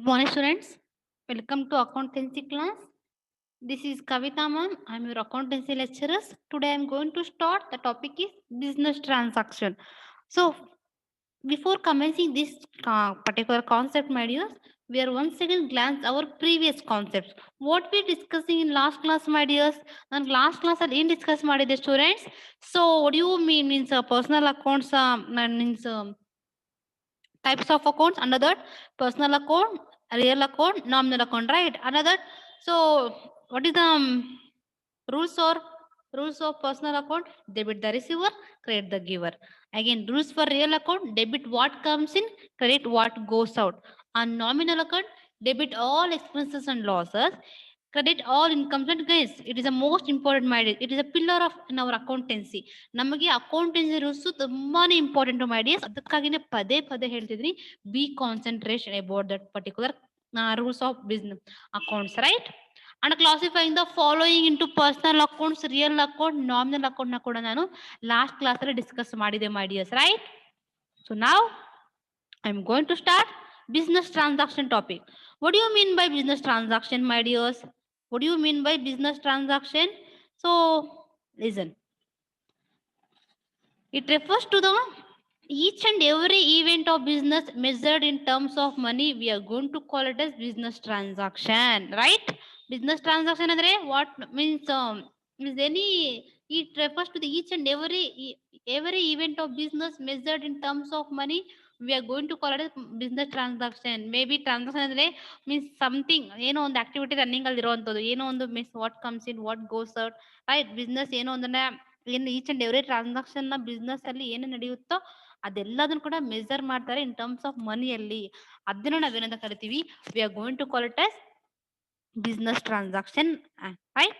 Good morning, students. Welcome to accountancy class. This is Kavita ma'am. I'm your accountancy lecturer. Today I'm going to start. The topic is business transaction. So, before commencing this particular concept, my dears, we are once again glance our previous concepts. What we discussing in last class, my dears? And last class ಅಲ್ಲಿ ಏನ್ discuss ಮಾಡಿದೆ students? So, what do you mean? Means personal accounts means types of accounts. Under that, personal account, real account, nominal account, right? Another, so what is the rules or rules of personal account? Debit the receiver, credit the giver. Again, rules for real account: debit what comes in, credit what goes out. On nominal account, debit all expenses and losses, credit all incomes and gains. It is the most important matter. It is a pillar of in our accountancy. ನಮಗೆ accountancy rules ತುಂಬಾನೇ important my dears. ಅದಕ್ಕಾಗಿನೇ ಪದೇ ಪದೇ ಹೇಳ್ತಿದ್ರಿ, be concentration about that particular rules of business accounts, right? And classifying the following into personal accounts, real account, nominal account ನ ಕೂಡ ನಾನು last class ಅಲ್ಲಿ ಡಿಸ್ಕಸ್ ಮಾಡಿದೆ ಮಾಡಿಯಸ್, ರೈಟ್? ಸೊ ನಾವ್ I am going to start business transaction topic. What do you mean by business transaction, my dears? What do you mean by business transaction? So listen, it refers to the each and every event of business measured in terms of money. We are going to call it as business transaction, right? Business transaction andre what means is any, it refers to the each and every event of business measured in terms of money. We are going to call it as business transaction. Maybe transaction andre means something, ಏನೋ ಒಂದು activity running ಅಲ್ಲಿ ಇರುವಂತದ್ದು, ಏನೋ ಒಂದು means what comes in what goes out, right? Business ಏನೋ ಒಂದನ್ನ ಏನು each and every transaction ನ ಬಿಸ್ನೆಸ್ ಅಲ್ಲಿ ಏನು ನಡೆಯುತ್ತೋ ಅದೆಲ್ಲದನ್ನು ಕೂಡ ಮೆಜರ್ ಮಾಡ್ತಾರೆ ಇನ್ ಟರ್ಮ್ಸ್ ಆಫ್ ಮನಿಯಲ್ಲಿ. ಅದನ್ನ ನಾವೇನಂತ ಕರಿತೀವಿ? We are going to call it as business transaction, right?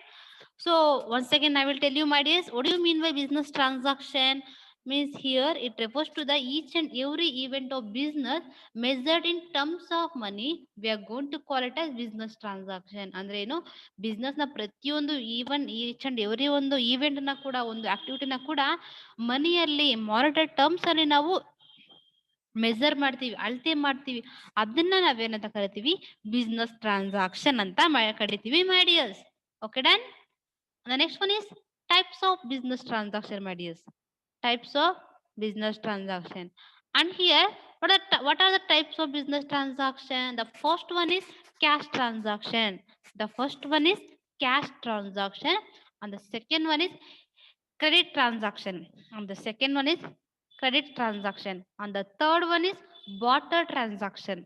So once again I will tell you, my dears, what do you mean by business transaction? Means here it refers to the each and every event of business measured in terms of money. We are going to call it as business transaction. ಅಂದ್ರೆ ಏನು, business ನ ಪ್ರತಿಯೊಂದು even each and every ಒಂದು event ನ ಕೂಡ, ಒಂದು ಆಕ್ಟಿವಿಟಿನ ಕೂಡ ಮನಿಯಲ್ಲಿ monetary terms ಅಲ್ಲಿ ನಾವು ಮೆಜರ್ ಮಾಡ್ತೀವಿ, ಅಳತೆ ಮಾಡ್ತೀವಿ. ಅದನ್ನ ನಾವೇನಂತ ಕರಿತೀವಿ? ಬಿಸ್ನೆಸ್ ಟ್ರಾನ್ಸಾಕ್ಷನ್ ಅಂತ ಕರಿತೀವಿ, my dears. Okay, done. The next one is types of business transaction, my dears. Types of business transaction. And here, what are the types of business transaction? The first one is cash transaction. The first one is cash transaction. And the second one is credit transaction. And the second one is credit transaction. And the third one is barter transaction.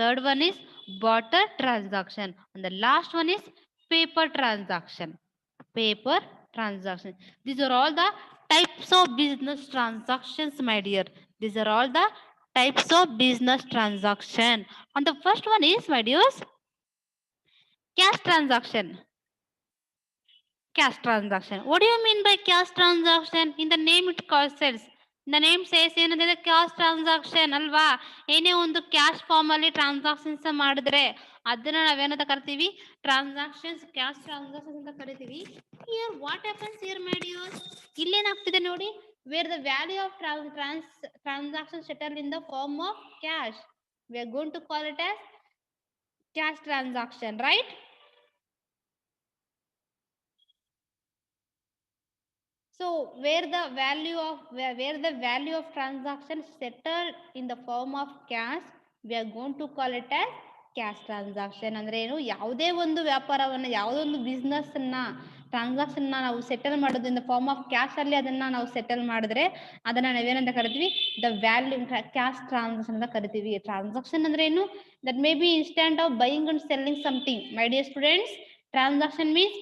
Third one is barter transaction. And the last one is paper transaction. Paper transaction. These are all the types of business transactions, my dear. These are all the types of business transaction. And the first one is, my dears, cash transaction. Cash transaction. What do you mean by cash transaction? In the name it says. The name says ಏನಂದ್ರೆ cash transaction ಅಲ್ವಾ? ಏನೇ ಒಂದು cash form ಅಲ್ಲಿ transactions ಮಾಡಿದ್ರೆ ಅದನ್ನ ನಾವೇನಂತ ಕರಿತೀವಿ? Transactions, cash transaction ಅಂತ ಕರಿತೀವಿ. Here what happens here, my dears? ಇಲ್ಲೇನಾಗ್ತಿದೆ ನೋಡಿ, where the value of transaction settle in the form of cash, we are going to call it as cash transaction, right? So where the value of transaction settled in the form of cash, we are going to call it as cash transaction. ಅಂದ್ರೆ ಏನು, ಯಾವುದೇ ಒಂದು ವ್ಯಾಪಾರವನ್ನ, ಯಾವುದೇ ಒಂದು business ಅನ್ನ, transaction ನಾವು settle ಮಾಡೋದು in the form of cash ಅಲ್ಲಿ ಅದನ್ನ ನಾವು ಸೆಟಲ್ ಮಾಡಿದ್ರೆ ಅದನ್ನ ನಾವೇನಂತ ಕರಿತೀವಿ? ದ ವ್ಯಾಲ್ಯೂ ಕ್ಯಾಶ್ ಟ್ರಾನ್ಸಾಕ್ಷನ್ ಅಂತ ಕರಿತೀವಿ. ಟ್ರಾನ್ಸಾಕ್ಷನ್ ಅಂದ್ರೆ ಏನು? That may be instant of buying and selling something. My dear students, transaction means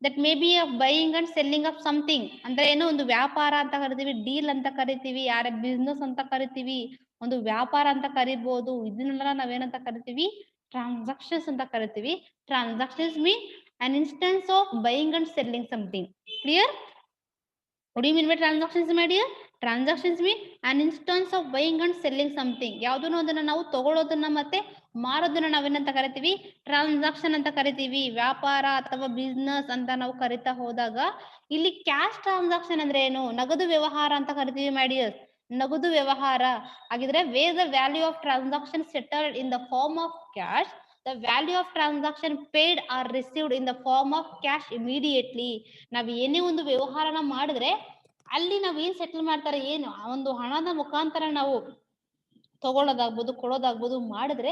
that may be of buying and selling of something. ಅಂದ್ರೆ ಏನೋ ಒಂದು ವ್ಯಾಪಾರ ಅಂತ ಕರಿತೀವಿ, ಡೀಲ್ ಅಂತ ಕರಿತೀವಿ, ಯಾರ ಬಿಸ್ನೆಸ್ ಅಂತ ಕರಿತೀವಿ, ಒಂದು ವ್ಯಾಪಾರ ಅಂತ ಕರಿಬಹುದು. ಇದನ್ನೆಲ್ಲ ನಾವೇನಂತ ಕರಿತೀವಿ? ಟ್ರಾನ್ಸಾಕ್ಷನ್ಸ್ ಅಂತ ಕರಿತೀವಿ. Transactions mean an instance of buying and selling something. Clear? What do you mean by transactions, my dear? Transactions mean an instance of buying and selling something. ಯಾವುದನ್ನು ಅದನ್ನ ನಾವು ತಗೊಳ್ಳೋದನ್ನ ಮತ್ತೆ ಮಾರೋದನ್ನ ನಾವೇನಂತ ಕರಿತೀವಿ? ಟ್ರಾನ್ಸಾಕ್ಷನ್ ಅಂತ ಕರಿತೀವಿ. ವ್ಯಾಪಾರ ಅಥವಾ ಬಿಸ್ನೆಸ್ ಅಂತ ನಾವು ಕರಿತಾ ಹೋದಾಗ ಇಲ್ಲಿ ಕ್ಯಾಶ್ ಟ್ರಾನ್ಸಾಕ್ಷನ್ ಅಂದ್ರೆ ಏನು? ನಗದು ವ್ಯವಹಾರ ಅಂತ ಕರಿತೀವಿ, ಮೈ ಡಿಯರ್ಸ್. ನಗದು ವ್ಯವಹಾರ ಆಗಿದ್ರೆ where the value of transaction settled in the form of cash, the value of transaction paid or received in the form of cash immediately. ನಾವ್ ಏನೇ ಒಂದು ವ್ಯವಹಾರನ ಮಾಡಿದ್ರೆ ಅಲ್ಲಿ ನಾವ್ ಏನ್ ಸೆಟಲ್ ಮಾಡ್ತಾರೆ, ಏನು ಒಂದು ಹಣದ ಮುಖಾಂತರ ನಾವು ತಗೊಳ್ಳೋದಾಗ್ಬೋದು ಕೊಡೋದಾಗ್ಬೋದು ಮಾಡಿದ್ರೆ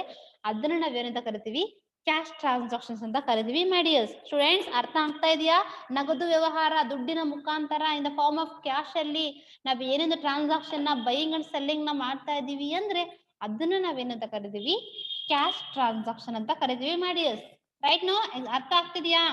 ಅದನ್ನ ನಾವೇನಂತ ಕರಿತೀವಿ, ಕ್ಯಾಶ್ ಟ್ರಾನ್ಸಾಕ್ಷನ್ಸ್ ಅಂತ ಕರಿತೀವಿ. ಮಾಡಿಯರ್ಸ್ ಸ್ಟೂಡೆಂಟ್ಸ್ ಅರ್ಥ ಆಗ್ತಾ ಇದೆಯಾ? ನಗದು ವ್ಯವಹಾರ ದುಡ್ಡಿನ ಮುಖಾಂತರ in the form of cash ಅಲ್ಲಿ ನಾವ್ ಏನೇನು ಟ್ರಾನ್ಸಾಕ್ಷನ್ ನ ಬೈಯಿಂಗ್ ಅಂಡ್ ಸೆಲ್ಲಿಂಗ್ ನ ಮಾಡ್ತಾ ಇದೀವಿ ಅಂದ್ರೆ ಅದನ್ನ ನಾವೇನಂತ ಕರಿತೀವಿ, ಕ್ಯಾಶ್ ಟ್ರಾನ್ಸಾಕ್ಷನ್ ಅಂತ ಕರಿತೀವಿ. My dears right no? ಅರ್ಥ ಆಗ್ತಿದ್ಯಾ?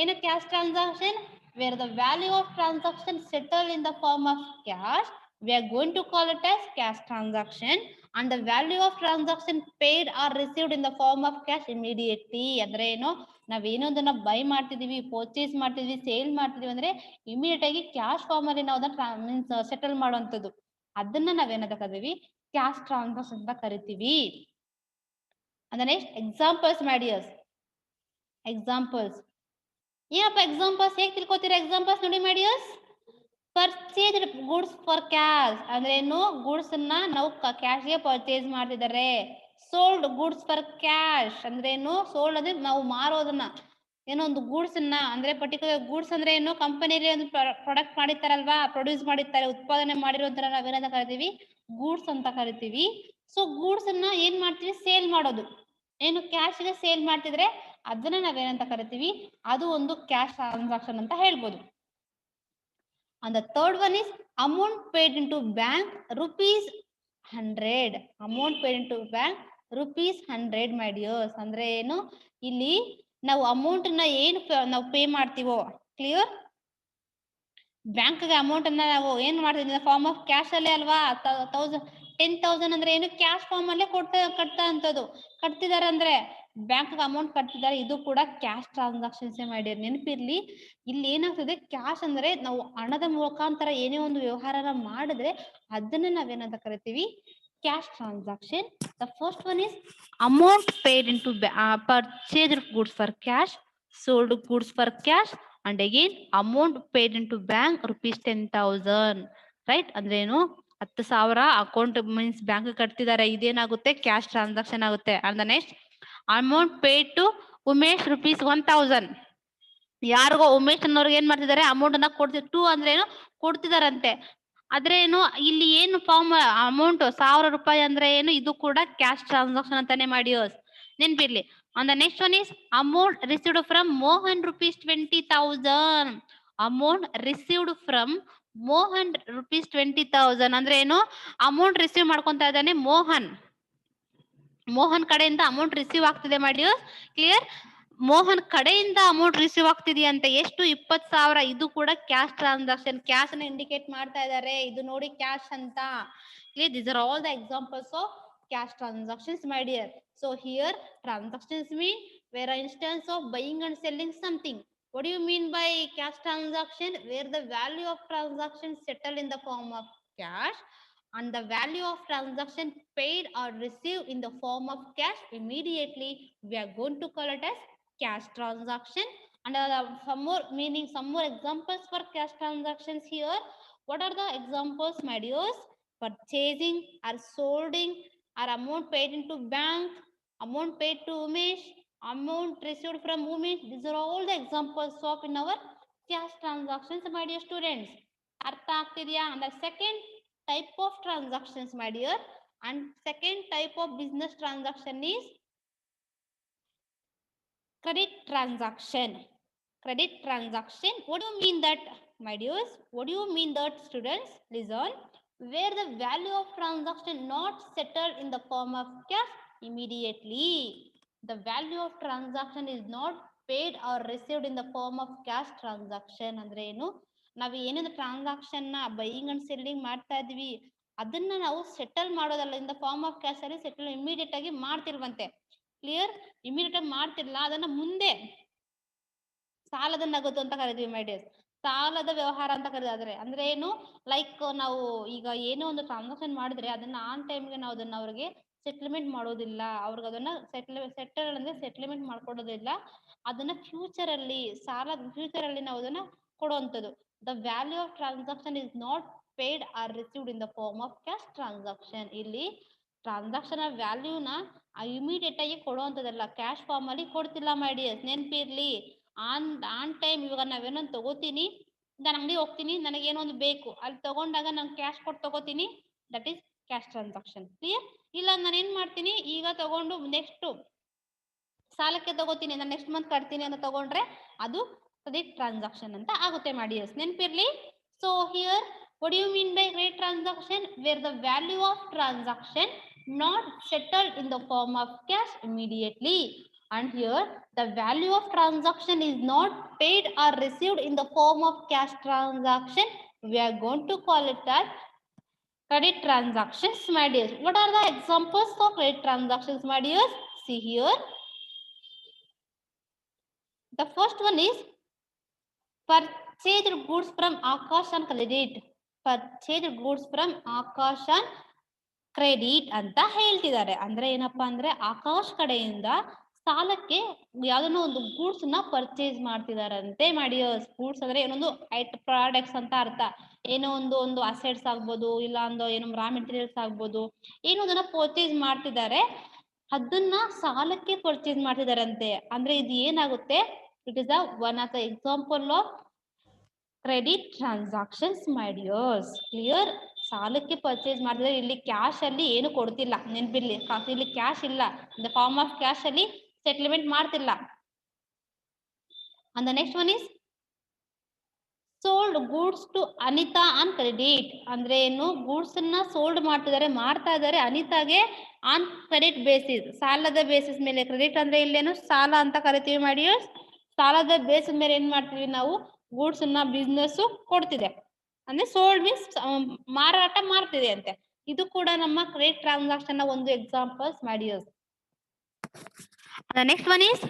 ಏನು cash transaction? Where the value of transaction settle in the form of cash, we are going to call it as cash transaction, and the value of transaction paid or received in the form of cash immediately. ಅಂದ್ರೆ ಏನು, ನಾವೇನೋ ಅದನ್ನ by ಮಾಡ್ತಿದೀವಿ, purchase ಮಾಡ್ತಿದೀವಿ, sale ಮಾಡ್ತಿದೀವಿ ಅಂದ್ರೆ immediate ಆಗಿ cash form ಅಲ್ಲಿ ನಾವು ಅದನ್ನ ಸೆಟಲ್ ಮಾಡುವಂಥದ್ದು, ಅದನ್ನ ನಾವೇನಂತ ಕರಿತೀವಿ, ಕ್ಯಾಶ್ ಟ್ರಾನ್ಸಾಕ್ಷನ್ ಅಂತ ಕರಿತೀವಿ. ಅಂದ್ರೆ ನೆಕ್ಸ್ಟ್ ಎಕ್ಸಾಂಪಲ್ಸ್ ಮಾಡಿಯರ್ಸ್. ಎಕ್ಸಾಂಪಲ್ಸ್ ಏನಪ್ಪ ಎಕ್ಸಾಂಪಲ್ಸ್? ಹೇಗೆ ತಿಳ್ಕೊತೀರಾ ಎಕ್ಸಾಂಪಲ್ಸ್ ನೋಡಿ ಮಾಡಿಯರ್ಸ್? ಪರ್ಚೇಸ್ ಗುಡ್ಸ್ ಫಾರ್ ಕ್ಯಾಶ್ ಅಂದ್ರೆ ಏನು, ಗುಡ್ಸ್ ಅನ್ನ ನಾವು ಕ್ಯಾಶ್ ಗೆ ಪರ್ಚೇಸ್ ಮಾಡ್ತಿದ್ದಾರೆ. ಸೋಲ್ಡ್ ಗುಡ್ಸ್ ಫಾರ್ ಕ್ಯಾಶ್ ಅಂದ್ರೆ ಏನು, ಸೋಲ್ಡ್ ಅಂದ್ರೆ ನಾವು ಮಾರೋದನ್ನ, ಏನೋ ಒಂದು ಗೂಡ್ಸ್ ಅನ್ನ ಅಂದ್ರೆ ಪರ್ಟಿಕ್ಯುಲರ್ ಗೂಡ್ಸ್ ಅಂದ್ರೆ ಏನು, ಕಂಪನಿಯಲ್ಲಿ ಒಂದು ಪ್ರಾಡಕ್ಟ್ ಮಾಡಿರ್ತಾರಲ್ವಾ, ಪ್ರೊಡ್ಯೂಸ್ ಮಾಡಿರ್ತಾರೆ, ಉತ್ಪಾದನೆ ಮಾಡಿರೋದ್ರ ನಾವೇನಂತ ಕರಿತೀವಿ, ಗೂಡ್ಸ್ ಅಂತ ಕರಿತೀವಿ. ಸೊ ಗೂಡ್ಸ್ ಅನ್ನ ಏನ್ ಮಾಡ್ತೀವಿ, ಸೇಲ್ ಮಾಡೋದು, ಏನು ಕ್ಯಾಶ್ ಗೆ ಸೇಲ್ ಮಾಡ್ತಿದ್ರೆ ಅದನ್ನ ನಾವೇನಂತ ಕರಿತೀವಿ, ಅದು ಒಂದು ಕ್ಯಾಶ್ ಟ್ರಾನ್ಸಾಕ್ಷನ್ ಅಂತ ಹೇಳ್ಬೋದು. And the third one is amount paid into bank rupees 100. Amount paid into bank rupees 100 my dears. ಅಂದ್ರೆ ಏನು, ಇಲ್ಲಿ ನಾವು ಅಮೌಂಟ್ ನ ಏನು ನಾವು ಪೇ ಮಾಡ್ತೀವೋ, ಕ್ಲಿಯರ್, ಬ್ಯಾಂಕ್ಗೆ ಅಮೌಂಟ್ ಅನ್ನ ನಾವು ಏನ್ ಮಾಡ್ತೀವಿ, ಫಾರ್ಮ್ ಆಫ್ ಕ್ಯಾಶ್ ಅಲ್ಲೇ ಅಲ್ವಾ. 10,000 ಅಂದ್ರೆ ಏನು, ಕ್ಯಾಶ್ ಫಾರ್ಮ್ ಅಲ್ಲೇ ಕಟ್ತಾ ಅಂತದ್ದು, ಕಟ್ತಿದಾರೆ ಅಂದ್ರೆ ಬ್ಯಾಂಕ್ ಅಮೌಂಟ್ ಕಟ್ತಿದ್ದಾರೆ, ಇದು ಕೂಡ ಕ್ಯಾಶ್ ಟ್ರಾನ್ಸಾಕ್ಷನ್ಸ್ ಮಾಡಿ. ನೆನಪಿರ್ಲಿ, ಇಲ್ಲಿ ಏನಾಗ್ತದೆ, ಕ್ಯಾಶ್ ಅಂದ್ರೆ ನಾವು ಹಣದ ಮುಖಾಂತರ ಏನೇ ಒಂದು ವ್ಯವಹಾರನ ಮಾಡಿದ್ರೆ ಅದನ್ನ ನಾವೇನಂತ ಕರಿತೀವಿ, cash transaction. The first one is amount paid into purchased goods for cash, sold goods for cash, and again amount paid into bank rupees 10,000. Right, ಅಂದ್ರೆ ಏನು, 10,000 ಅಕೌಂಟ್ ಮೀನ್ಸ್ ಬ್ಯಾಂಕ್ ಕಟ್ತಿದ್ದಾರೆ, ಇದೇನಾಗುತ್ತೆ, ಕ್ಯಾಶ್ ಟ್ರಾನ್ಸಾಕ್ಷನ್ ಆಗುತ್ತೆ. And the next amount paid to Umesh rupees 1,000. ಯಾರಿಗೋ ಉಮೇಶ್ ಅನ್ನೋರ್ಗೆ ಏನ್ ಮಾಡ್ತಿದ್ದಾರೆ, amount ಅನ್ನ ಕೊಡ್ತಿದ್ದಾರೆ. ಟು ಅಂದ್ರೆ ಏನು, ಕೊಡ್ತಿದಾರಂತೆ. ಆದ್ರೆ ಏನು, ಇಲ್ಲಿ ಏನು ಫಾರ್ಮ್ ಅಮೌಂಟ್ 1,000 ರೂಪಾಯಿ ಅಂದ್ರೆ ಏನು, ಇದು ಕೂಡ ಕ್ಯಾಶ್ ಟ್ರಾನ್ಸಾಕ್ಷನ್ ಅಂತಾನೆ ಮಾಡಿ ನೆನ್ಪಿರ್ಲಿ. On the next one is amount received from Mohan rupees 20,000. Amount received from Mohan rupees 20,000 ಅಂದ್ರೆ ಏನು, ಅಮೌಂಟ್ ರಿಸೀವ್ ಮಾಡ್ಕೊಂತ ಇದ್ದಾನೆ ಮೋಹನ್, ಮೋಹನ್ ಕಡೆಯಿಂದ ಅಮೌಂಟ್ ರಿಸೀವ್ ಆಗ್ತಿದೆ ಮಾಡಿ. ಕ್ಲಿಯರ್, ಮೋಹನ್ ಕಡೆಯಿಂದ ಅಮೌಂಟ್ ರಿಸೀವ್ ಆಗ್ತಿದೆಯಂತೆ, ಎಷ್ಟು, 20,000. ಇದು ಕೂಡ ಕ್ಯಾಶ್ ಟ್ರಾನ್ಸಾಕ್ಷನ್, ಕ್ಯಾಶ್ ನ ಇಂಡಿಕೇಟ್ ಮಾಡ್ತಾ ಇದ್ದಾರೆ, ಇದು ನೋಡಿ ಕ್ಯಾಶ್ ಅಂತ. Clear, these are all the examples of cash transactions my dear. So here transactions mean where an instance of buying and selling something. What do you mean by cash transaction? Where the value of transaction settled in the form of cash and the value of transaction paid or received in the form of cash immediately, we are going to call it as cash transaction. And some more meaning, some more examples for cash transactions here. What are the examples my dears? Purchasing or solding or amount paid into bank, amount paid to Umesh, amount received from Umesh. These are all the examples of in our cash transactions my dear students. ಅರ್ಥ ಆಗ್ತಿದೆಯಾ? And the second type of transactions my dear, and second type of business transaction is credit transaction. Credit transaction, what do you mean that my dears? What do you mean that students? Listen, where the value of transaction not settled in the form of cash immediately. The value of transaction is not paid or received in the form of cash transaction. ಅಂದ್ರೆ ಏನು, ನಾವು ಏನೇನು transaction ನ buying and selling ಮಾಡ್ತಾ ಇದೀವಿ ಅದನ್ನ ನಾವು settle ಮಾಡೋದಲ್ಲ, in the form of cash ಅಲ್ಲಿ ಸೆಟಲ್ ಇಮಿಡಿಯೇಟ್ ಆಗಿ ಮಾಡ್ತಿಲ್ವಂತೆ. ಕ್ಲಿಯರ್, ಇಮಿಡಿಯೇಟ್ ಆಗಿ ಮಾಡ್ತಿರ್ಲ, ಅದನ್ನ ಮುಂದೆ ಸಾಲದ ನಗದು ಅಂತ ಕರಿತೀವಿ ಮೈ ಡಿಯರ್ಸ್, ಸಾಲದ ವ್ಯವಹಾರ ಅಂತ ಕರೀತಾರೆ. ಅಂದ್ರೆ ಏನು, ಲೈಕ್ ನಾವು ಈಗ ಏನೋ ಒಂದು ಟ್ರಾನ್ಸಾಕ್ಷನ್ ಮಾಡಿದ್ರೆ ಅದನ್ನ ಆನ್ ಟೈಮ್ಗೆ ನಾವು ಅದನ್ನ ಅವ್ರಿಗೆ ಸೆಟಲ್ಮೆಂಟ್ ಮಾಡೋದಿಲ್ಲ, ಅವ್ರಿಗೆ ಅದನ್ನ ಸೆಟಲ್ ಅಂದ್ರೆ ಸೆಟಲ್ಮೆಂಟ್ ಮಾಡ್ಕೊಡೋದಿಲ್ಲ, ಅದನ್ನ ಫ್ಯೂಚರ್ ಅಲ್ಲಿ ಸಾಲ ಫ್ಯೂಚರ್ ಅಲ್ಲಿ ನಾವು ಅದನ್ನ ಕೊಡುವಂಥದ್ದು. The value of transaction is not paid or received in the form of cash transaction. ಇಲ್ಲಿ ಟ್ರಾನ್ಸಾಕ್ಷನ್ ವ್ಯಾಲ್ಯೂನ ಇಮಿಡಿಯೇಟ್ ಆಗಿ ಕೊಡುವಂಥದ್ದಲ್ಲ, ಕ್ಯಾಶ್ ಫಾರ್ಮ್ ಅಲ್ಲಿ ಕೊಡ್ತಿಲ್ಲ ಮಾಡಿಯಸ್, ನೆನಪಿರ್ಲಿ. ಆನ್ ಟೈಮ್ ಇವಾಗ ನಾವೇನೊಂದು ತಗೋತೀನಿ, ನಾನು ಅಂಗಡಿ ಹೋಗ್ತೀನಿ, ನನಗೇನೋ ಒಂದು ಬೇಕು, ಅಲ್ಲಿ ತಗೊಂಡಾಗ ನಾನು ಕ್ಯಾಶ್ ಕೊಟ್ಟು ತಗೋತೀನಿ, that is cash transaction. Clear? ಇಲ್ಲ ನಾನು ಏನ್ ಮಾಡ್ತೀನಿ, ಈಗ ತಗೊಂಡು ನೆಕ್ಸ್ಟ್ ಸಾಲಕ್ಕೆ ತಗೋತೀನಿ, ನಾನು ನೆಕ್ಸ್ಟ್ ಮಂತ್ ಕಟ್ತೀನಿ ಅಂತ ತಗೊಂಡ್ರೆ ಅದು ಕ್ರೆಡಿಟ್ ಟ್ರಾನ್ಸಾಕ್ಷನ್ ಅಂತ ಆಗುತ್ತೆ ಮಾಡಿಯಸ್, ನೆನಪಿರ್ಲಿ. So here what do you mean by credit transaction? Where the value of transaction not settled in the form of cash immediately, and here the value of transaction is not paid or received in the form of cash transaction, we are going to call it as credit transactions, my dears. What are the examples of credit transactions, my dears? See here. The first one is purchased goods from Akash on credit. Purchased goods from Akash on credit ಅಂತ ಹೇಳ್ತಿದ್ದಾರೆ. ಅಂದ್ರೆ ಏನಪ್ಪಾ ಅಂದ್ರೆ ಆಕಾಶ್ ಕಡೆಯಿಂದ ಸಾಲಕ್ಕೆ ಯಾವ್ದನ್ನೋ ಒಂದು goods ನ purchase ಮಾಡ್ತಿದಾರಂತೆ ಮಾಡಿಯರ್ಸ್. Goods ಅಂದ್ರೆ ಏನೊಂದು ಪ್ರಾಡಕ್ಟ್ಸ್ ಅಂತ ಅರ್ಥ. ಏನೋ ಒಂದು ಅಸೆಟ್ಸ್ ಆಗ್ಬೋದು, ಇಲ್ಲ ಒಂದು ಏನೋ ರಾ ಮೆಟೀರಿಯಲ್ಸ್ ಆಗ್ಬೋದು, ಏನೋ ಅದನ್ನ ಪರ್ಚೇಸ್ ಮಾಡ್ತಿದ್ದಾರೆ, ಅದನ್ನ ಸಾಲಕ್ಕೆ ಪರ್ಚೇಸ್ ಮಾಡ್ತಿದಾರಂತೆ. ಅಂದ್ರೆ ಇದು ಏನಾಗುತ್ತೆ, it is one of the example of credit transactions my dears. Clear? ಸಾಲಕ್ಕೆ ಪರ್ಚೇಸ್ ಮಾಡಿದ್ರೆ ಇಲ್ಲಿ ಕ್ಯಾಶ್ ಅಲ್ಲಿ ಏನು ಕೊಡ್ತಿಲ್ಲ, ನೆನಪಿರ್ಲಿ. ಇಲ್ಲಿ ಕ್ಯಾಶ್ ಇಲ್ಲ, ದ ಫಾರ್ಮ್ ಆಫ್ ಕ್ಯಾಶ್ ಅಲ್ಲಿ ಸೆಟಲ್ಮೆಂಟ್ ಮಾಡ್ತಿಲ್ಲ. And the next one is sold goods to Anita on credit. ಅಂದ್ರೆ ಏನು, ಗೂಡ್ಸ್ ಅನ್ನ ಸೋಲ್ಡ್ ಮಾಡ್ತಾ ಇದಾರೆ ಅನಿತಾಗೆ ಆನ್ ಕ್ರೆಡಿಟ್ ಬೇಸಿಸ್, ಸಾಲದ ಬೇಸಿಸ್ ಮೇಲೆ. ಕ್ರೆಡಿಟ್ ಅಂದ್ರೆ ಇಲ್ಲೇನು ಸಾಲ ಅಂತ ಕರಿತೀವಿ ಮಾಡಿಯರ್ಸ್. ಸಾಲದ ಬೇಸಿಸ್ ಮೇಲೆ ಏನ್ ಮಾಡ್ತೀವಿ ನಾವು, ಗೂಡ್ಸ್ ಅನ್ನ ಬಿಸ್ನೆಸ್ ಕೊಡ್ತಿದೆ, ಅಂದ್ರೆ ಸೋಲ್ಡ್ ಮೀನ್ಸ್ ಮಾರಾಟ ಮಾಡ್ತಿದೆ ಅಂತೆ. ಇದು ಕೂಡ ನಮ್ಮ ಕ್ರೆಡಿಟ್ ಟ್ರಾನ್ಸಾಕ್ಷನ್ ನ ಒಂದು examples my dears. Next one is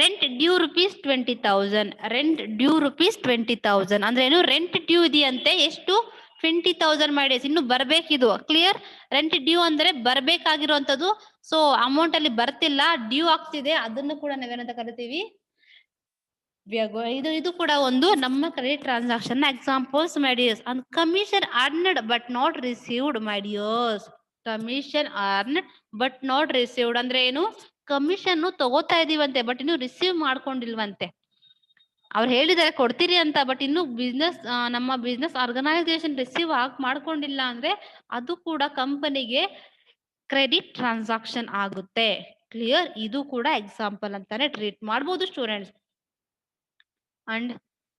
rent due rupees 20,000. Rent due rupees 20,000 ಅಂದ್ರೆ ಏನು, ರೆಂಟ್ ಡ್ಯೂ ಇದೆಯಂತೆ, ಎಷ್ಟು 20,000 ಮಾಡಿಯರ್ಸ್, ಇನ್ನು ಬರ್ಬೇಕಿದು. ಕ್ಲಿಯರ್? ರೆಂಟ್ ಡ್ಯೂ ಅಂದ್ರೆ ಬರ್ಬೇಕಾಗಿರುವಂತದ್ದು. ಸೊ ಅಮೌಂಟ್ ಅಲ್ಲಿ ಬರ್ತಿಲ್ಲ, ಡ್ಯೂ ಆಗ್ತಿದೆ, ಅದನ್ನು ಕೂಡ ನಾವೇನಂತ ಕರಿತೀವಿ, ಇದು ಕೂಡ ಒಂದು ನಮ್ಮ credit transaction examples my dears. And commission earned but not received my dears. Commission earned but not received ಅಂದ್ರೆ ಏನು, ಕಮಿಷನ್ ತಗೋತಾ ಇದೀವಂತೆ, ಬಟ್ ಇನ್ನು ರಿಸೀವ್ ಮಾಡ್ಕೊಂಡಿಲ್ವಂತೆ. ಅವ್ರು ಹೇಳಿದಾರೆ ಕೊಡ್ತೀರಿ ಅಂತ, ಬಟ್ ಇನ್ನು ನಮ್ಮ ಬಿಸ್ನೆಸ್ ಆರ್ಗನೈಸೇಷನ್ ರಿಸೀವ್ ಮಾಡ್ಕೊಂಡಿಲ್ಲ ಅಂದ್ರೆ ಅದು ಕೂಡ ಕಂಪನಿಗೆ ಕ್ರೆಡಿಟ್ ಟ್ರಾನ್ಸಾಕ್ಷನ್ ಆಗುತ್ತೆ. ಕ್ಲಿಯರ್? ಇದು ಕೂಡ ಎಕ್ಸಾಂಪಲ್ ಅಂತಾನೆ ಟ್ರೀಟ್ ಮಾಡಬಹುದು students. And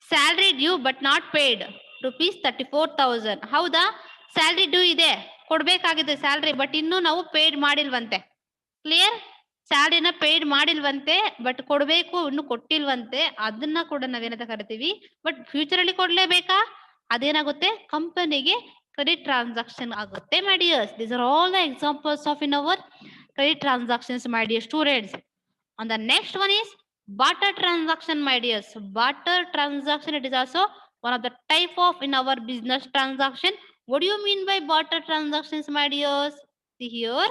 salary due but not paid rupees 34,000. ಹೌದಾ, ಸ್ಯಾಲ್ರಿ ಡ್ಯೂ ಇದೆ, ಕೊಡ್ಬೇಕಾಗಿದೆ ಸ್ಯಾಲ್ರಿ, ಬಟ್ ಇನ್ನು ನಾವು ಪೇಡ್ ಮಾಡಿಲ್ವಂತೆ. ಕ್ಲಿಯರ್? ಸ್ಯಾಲ್ರಿನ ಪೇಡ್ ಮಾಡಿಲ್ವಂತೆ, ಬಟ್ ಕೊಡ್ಬೇಕು, ಇನ್ನು ಕೊಟ್ಟಿಲ್ವಂತೆ. ಅದನ್ನ ಕೂಡ ನಾವೇನಂತ ಕರಿತೀವಿ, ಬಟ್ ಫ್ಯೂಚರ್ ಅಲ್ಲಿ ಕೊಡ್ಲೇಬೇಕಾ, ಅದೇನಾಗುತ್ತೆ, ಕಂಪನಿಗೆ ಕ್ರೆಡಿಟ್ ಟ್ರಾನ್ಸಾಕ್ಷನ್ ಆಗುತ್ತೆ my dears. These are all the examples of in our credit transactions my dear students. And the next one is barter transaction my dears. Barter transaction, it is also one of the type of in our business transaction. What do you mean by barter transactions my dears? See here,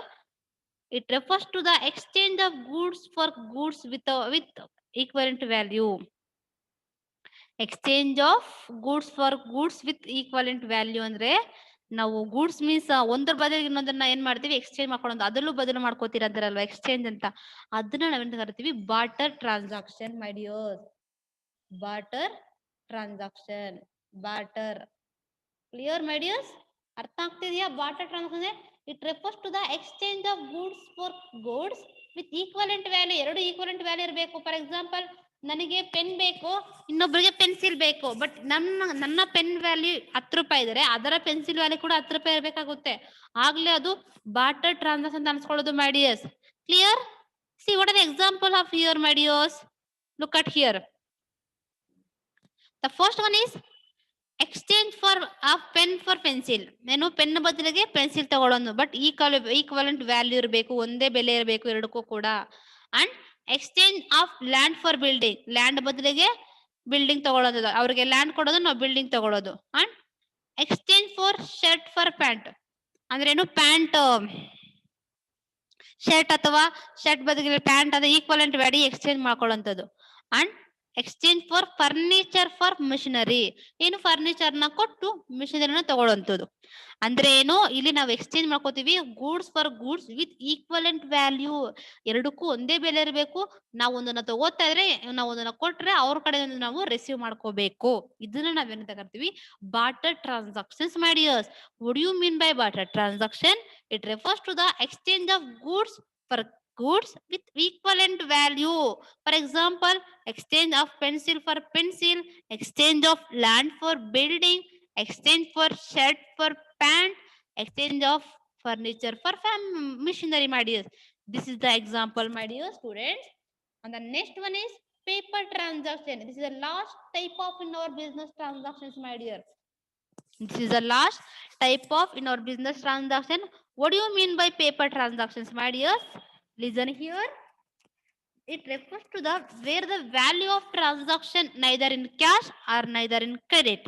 it refers to the exchange of goods for goods with equivalent value. Exchange of goods for goods with equivalent value ಅಂದ್ರೆ ನಾವು goods means ಒಂದ್ರ ಬದಲಿಗೆ ಇನ್ನೊಂದನ್ನ ಏನ್ ಮಾಡ್ತೀವಿ, exchange ಮಾಡ್ಕೊಂಡು ಅದರಲ್ಲೂ ಬದಲು ಮಾಡ್ಕೋತೀರ ಅಂತಾರಲ್ವಾ, exchange ಅಂತ. ಅದನ್ನ ನಾವೇನ್ ಕರಿತೀವಿ, barter transaction my dears. Barter transaction, barter. Clear my dears? ಅರ್ಥ ಆಗ್ತಿದೆಯಾ? Barter transaction it refers to the exchange of goods for goods with equivalent value. ಎರಡು ಈಕ್ವಲೆಂಟ್ ವ್ಯಾಲ್ಯೂ ಇರಬೇಕು. ಫಾರ್ ಎಕ್ಸಾಂಪಲ್, ನನಗೆ ಪೆನ್ ಬೇಕು, ಇನ್ನೊಬ್ಬರಿಗೆ ಪೆನ್ಸಿಲ್ ಬೇಕು, ಬಟ್ ನನ್ನ pen value 10 ರೂಪಾಯಿ ಇದ್ರೆ ಅದರ ಪೆನ್ಸಿಲ್ ವ್ಯಾಲ್ಯೂ ಕೂಡ 10 ರೂಪಾಯಿ ಇರಬೇಕಾಗುತ್ತೆ. ಆಗ್ಲೇ ಅದು ಬಾರ್ಟರ್ ಟ್ರಾನ್ಸಾಕ್ಷನ್ ಅನ್ಸ್ಕೊಳ್ಳೋದು my dears. Clear? See what are the example of here my dears? Look at here. The first one is exchange for pen for pencil. ಏನು, ಪೆನ್ ಬದಲಿಗೆ ಪೆನ್ಸಿಲ್ ತಗೊಳ್ಳೋದು, ಬಟ್ ಈಕ್ವಲೆಂಟ್ ವ್ಯಾಲ್ಯೂ ಇರಬೇಕು, ಒಂದೇ ಬೆಲೆ ಇರಬೇಕು ಎರಡಕ್ಕೂ ಕೂಡ. And exchange of land for building. Land ಬದಲಿಗೆ ಬಿಲ್ಡಿಂಗ್ ತಗೊಳ್ಳೋದು, ಅವ್ರಿಗೆ ಲ್ಯಾಂಡ್ ಕೊಡೋದು, ನಾವು ಬಿಲ್ಡಿಂಗ್ ತಗೊಳ್ಳೋದು. And exchange for shirt for pant. ಅಂದ್ರೆ ಏನು, ಪ್ಯಾಂಟ್ ಶರ್ಟ್ ಅಥವಾ ಶರ್ಟ್ ಬದಲಿಗೆ ಪ್ಯಾಂಟ್ ಅದ ಈಕ್ವಲೆಂಟ್ ವ್ಯಾಲ್ಯೂ ಎಕ್ಸ್ಚೇಂಜ್ ಮಾಡ್ಕೊಳ್ಳೋಂಥದ್ದು. And exchange for furniture for machinery. ಏನು ಫರ್ನಿಚರ್ ನ ಕೊಟ್ಟು ಮಿಷನರಿನ ತಗೊಳ್ಳೋಂಥದ್ದು. ಅಂದ್ರೆ ಏನು, ಇಲ್ಲಿ ನಾವು ಎಕ್ಸ್ಚೇಂಜ್ ಮಾಡ್ಕೋತೀವಿ goods for goods with equivalent value. ಎರಡಕ್ಕೂ ಒಂದೇ ಬೆಲೆ ಇರಬೇಕು. ನಾವು ಒಂದನ್ನ ತಗೋತಾ ಇದ್ರೆ, ನಾವು ಒಂದನ್ನ ಕೊಟ್ರೆ ಅವ್ರ ಕಡೆ ನಾವು ರಿಸೀವ್ ಮಾಡ್ಕೋಬೇಕು. ಇದನ್ನ ನಾವೇನಂತ ಕರಿತೀವಿ, barter transactions. My dears, what do you mean by barter transaction? It refers to the exchange of goods for goods with equivalent value. For example, exchange of pencil for pencil, exchange of land for building, exchange for shirt for pant, exchange of furniture for machinery, my dears. This is the example, my dear students. And the next one is paper transaction. This is the last type of in our business transactions, my dear. This is the last type of in our business transaction. What do you mean by paper transactions, my dears? Listen here. It refers to the where the value of transaction neither in cash or neither in credit.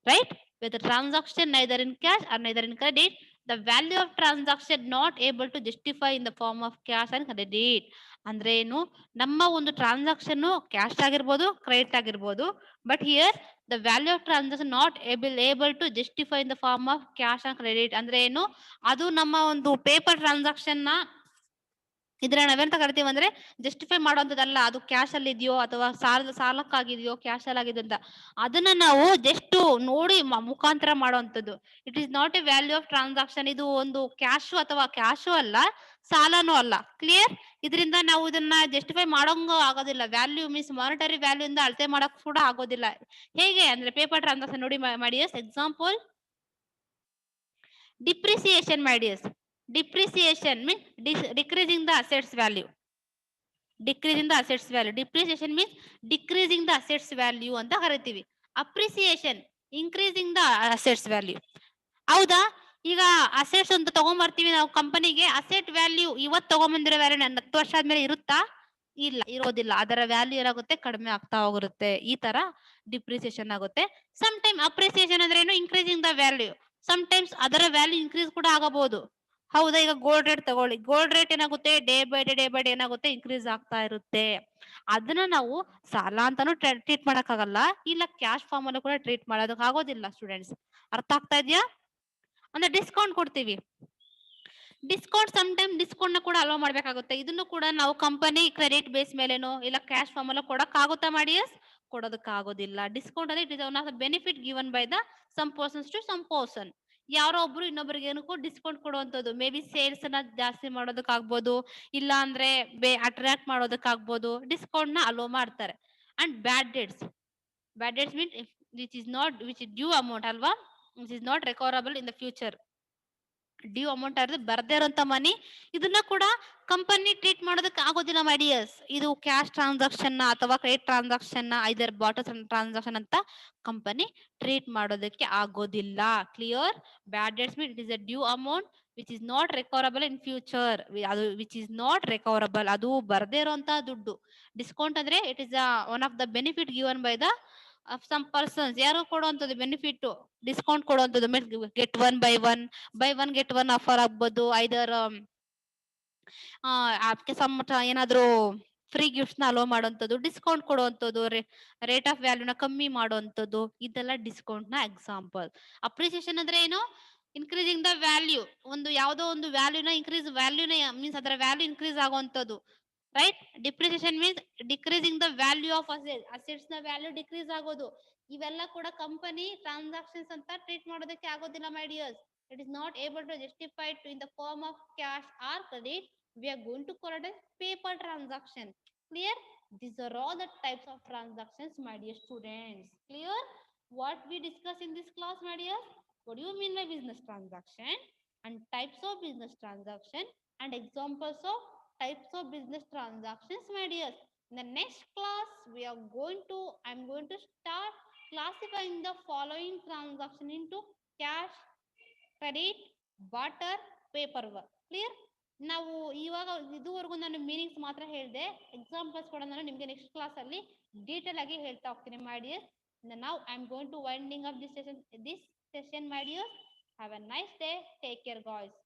Right? Where the transaction neither in cash or neither in credit, the value of transaction not able to justify in the form of cash and credit. ಅಂದ್ರೆ ಏನು, ನಮ್ಮ ಒಂದು transaction cash ಆಗಿರ್ಬೋದು, credit ಆಗಿರ್ಬೋದು. But here the value of transaction not able to justify in the form of cash and credit. ಅಂದ್ರೆ ಏನು, ಅದು ನಮ್ಮ ಒಂದು ಪೇಪರ್ ಟ್ರಾನ್ಸಾಕ್ಷನ್ ನ ಇದ್ರ ನಾವೆಂತ ಕರಿತೀವಿ ಅಂದ್ರೆ ಜಸ್ಟಿಫೈ ಮಾಡುವಂತದಲ್ಲ. ಅದು ಕ್ಯಾಶ್ ಅಲ್ಲಿ ಇದೆಯೋ ಅಥವಾ ಸಾಲಕ್ಕಾಗಿದೆಯೋ, ಕ್ಯಾಶ್ ಅಲ್ಲಿ ಆಗಿದೆ ಅಂತ ಅದನ್ನ ನಾವು ಜಸ್ಟ್ ನೋಡಿ ಮುಖಾಂತರ ಮಾಡುವಂತದ್ದು. It is not A value of transaction. ಇದು ಒಂದು ಕ್ಯಾಶು ಅಥವಾ ಕ್ಯಾಶು ಅಲ್ಲ, ಸಾಲನೂ ಅಲ್ಲ. ಕ್ಲಿಯರ್? ಇದರಿಂದ ನಾವು ಇದನ್ನ ಜಸ್ಟಿಫೈ ಮಾಡೋಂಗ ಆಗೋದಿಲ್ಲ. ವ್ಯಾಲ್ಯೂ ಮೀನ್ಸ್ ಮಾನಿಟರಿ ವ್ಯಾಲ್ಯೂ ಇಂದ ಅಳತೆ ಮಾಡಕ್ ಕೂಡ ಆಗೋದಿಲ್ಲ. ಹೇಗೆ ಅಂದ್ರೆ ಪೇಪರ್ ಟ್ರಾನ್ಸಾಕ್ಷನ್ ನೋಡಿ ಮಾಡಿ. Example, depreciation, my dears. Depreciation means decreasing the assets value. Decreasing the assets value. Depreciation means decreasing the assets value ಅಂತ ಕರಿತೀವಿ. Appreciation, increasing the assets value. ಹೌದಾ? ಈಗ ಅಸೆಟ್ಸ್ ಅಂತ ತಗೊಂಡ್ಬರ್ತೀವಿ ನಾವು ಕಂಪನಿಗೆ. ಅಸೆಟ್ ವ್ಯಾಲ್ಯೂ ಇವತ್ತು ತಗೊಂಬಂದಿರೋ ವ್ಯಾಲ್ಯೂ 10 ವರ್ಷ ಆದ್ಮೇಲೆ ಇರುತ್ತಾ? ಇಲ್ಲ, ಇರೋದಿಲ್ಲ. ಅದರ ವ್ಯಾಲ್ಯೂ ಏನಾಗುತ್ತೆ, ಕಡಿಮೆ ಆಗ್ತಾ ಹೋಗಿರುತ್ತೆ. ಈ ತರ ಡಿಪ್ರಿಸಿಯೇಷನ್ ಆಗುತ್ತೆ. ಸಮ್ ಟೈಮ್ ಅಪ್ರಿಸಿಯೇಷನ್ ಅಂದ್ರೆ ಏನು, increasing the value. Sometimes ಅದರ ವ್ಯಾಲ್ಯೂ ಇನ್ಕ್ರೀಸ್ ಕೂಡ ಆಗಬಹುದು. ಹೌದಾ? ಈಗ ಗೋಲ್ಡ್ ರೇಟ್ ತಗೊಳ್ಳಿ. ಗೋಲ್ಡ್ ರೇಟ್ ಏನಾಗುತ್ತೆ, ಡೇ ಬೈ ಡೇ ಏನಾಗುತ್ತೆ, ಇನ್ಕ್ರೀಸ್ ಆಗ್ತಾ ಇರುತ್ತೆ. ಅದನ್ನ ನಾವು ಸಾಲ ಅಂತಾನು ಟ್ರೀಟ್ ಮಾಡಕ್ಕಾಗಲ್ಲ, ಇಲ್ಲ ಕ್ಯಾಶ್ ಫಾರ್ಮ್ ಅಲ್ಲೂ ಕೂಡ ಟ್ರೀಟ್ ಮಾಡೋದಕ್ಕೆ ಆಗೋದಿಲ್ಲ. ಸ್ಟೂಡೆಂಟ್ಸ್, ಅರ್ಥ ಆಗ್ತಾ ಇದೆಯಾ? ಅಂದ್ರೆ ಡಿಸ್ಕೌಂಟ್ ಕೊಡ್ತೀವಿ. ಡಿಸ್ಕೌಂಟ್ ಸಮ್ ಟೈಮ್ ಡಿಸ್ಕೌಂಟ್ ನ ಕೂಡ ಅಲೋ ಮಾಡ್ಬೇಕಾಗುತ್ತೆ. ಇದನ್ನು ಕೂಡ ನಾವು ಕಂಪನಿ ಕ್ರೆಡಿಟ್ ಬೇಸ್ ಮೇಲೆನೋ ಇಲ್ಲ ಕ್ಯಾಶ್ ಫಾರ್ಮ್ ಅಲ್ಲೋ ಕೊಡಕ್ ಆಗುತ್ತಾ ಮಾಡಿ? ಕೊಡೋದಕ್ಕೆ ಆಗೋದಿಲ್ಲ. ಡಿಸ್ಕೌಂಟ್ ಅಂದ್ರೆ it is one of the benefit given by the some persons to some person. ಯಾರೋ ಒಬ್ರು ಇನ್ನೊಬ್ಬರಿಗೆ ಏನಕ್ಕೂ ಡಿಸ್ಕೌಂಟ್ ಕೊಡುವಂತದ್ದು. ಮೇ ಬಿ ಸೇಲ್ಸ್ ನ ಜಾಸ್ತಿ ಮಾಡೋದಕ್ ಆಗ್ಬೋದು, ಇಲ್ಲ ಅಂದ್ರೆ ಅಟ್ರಾಕ್ಟ್ ಮಾಡೋದಕ್ ಆಗ್ಬೋದು. ಡಿಸ್ಕೌಂಟ್ ನ ಅಲೋ ಮಾಡ್ತಾರೆ. And bad debts. Bad debts mean which is due amount ಅಲ್ವಾ, which is not recoverable in the future. Due amount ಆದ್ರೆ ಬರ್ದೇ ಇರೋಂತ ಮನಿ, ಇದನ್ನ ಕೂಡ ಕಂಪನಿ ಟ್ರೀಟ್ ಮಾಡೋದಕ್ಕೆ ಆಗೋದಿಲ್ಲ ಮೈ ಡಿಯರ್ಸ್. ಇದು ಕ್ಯಾಶ್ ಟ್ರಾನ್ಸಾಕ್ಷನ್ ಅಥವಾ credit transaction either barter transaction ಅಂತ ಕಂಪನಿ ಟ್ರೀಟ್ ಮಾಡೋದಕ್ಕೆ ಆಗೋದಿಲ್ಲ. Clear? Bad debts mean it is a due amount which is not recoverable in future. ಅದು ವಿಚ್ ಇಸ್ ನಾಟ್ ರಿಕವರಬಲ್, ಅದು ಬರ್ದೇ ಇರೋಂತ ದುಡ್ಡು. ಡಿಸ್ಕೌಂಟ್ ಅಂದ್ರೆ it is one of the benefit given by the some persons. ಯಾರು ಕೊಡುವಂತದ್ದು benefit, discount ಕೊಡುವಂತದ್ದು. Get one buy one get one offer ಆಗ್ಬೋದು. ಐದರ್ ಏನಾದ್ರು ಫ್ರೀ ಗಿಫ್ಟ್ಸ್ ನ ಅಲೋ ಮಾಡುವಂತದ್ದು, ಡಿಸ್ಕೌಂಟ್ ಕೊಡುವಂತದ್ದು, ರೇಟ್ ಆಫ್ ವ್ಯಾಲ್ಯೂನ ಕಮ್ಮಿ ಮಾಡುವಂತದ್ದು, ಇದೆಲ್ಲ ಡಿಸ್ಕೌಂಟ್ ನ ಎಕ್ಸಾಂಪಲ್. ಅಪ್ರಿಸಿಯೇಷನ್ ಅಂದ್ರೆ ಏನು, ಇನ್ಕ್ರೀಸಿಂಗ್ ದ ವ್ಯಾಲ್ಯೂ. ಒಂದು ಯಾವ್ದೋ ಒಂದು ವ್ಯಾಲ್ಯೂನ ಮೀನ್ಸ್ ಅದರ ವ್ಯಾಲ್ಯೂ ಇನ್ಕ್ರೀಸ್ ಆಗುವಂತದ್ದು. Right? Depreciation means decreasing the value of assets ನ ವ್ಯಾಲ್ಯೂ ಡಿಕ್ರೀಸ್ ಆಗೋದು. ಇವೆಲ್ಲ ಕೂಡ ಕಂಪನಿ ಟ್ರಾನ್ಸಾಕ್ಷನ್ಸ್ ಅಂತ ಟ್ರೀಟ್ ಮಾಡೋದಕ್ಕೆ ಆಗೋದಿಲ್ಲ my dears. It is not able to justify it in the form of cash or credit. We are going to call it as paper transaction. Clear? These are all the types of transactions, my dear students. Clear? What we discuss in this class, my dear? What do you mean by business transaction and types of business transaction and examples of types of business transactions, my dear? In the next class, I'm going to start classifying the following transaction into cash, credit, barter, paper work. Clear? ನಾವು ಇವಾಗ ಇದುವರೆಗೂ ನಾನು meanings ಮಾತ್ರ ಹೇಳಿದೆ. Examples ಕೂಡ ನಾನು ನಿಮಗೆ next class ಅಲ್ಲಿ ಡೀಟೇಲ್ ಆಗಿ ಹೇಳ್ತಾ ಹೋಗ್ತೀನಿ my dears. Now I am going to winding up this session my dears. Have a nice day. Take care guys.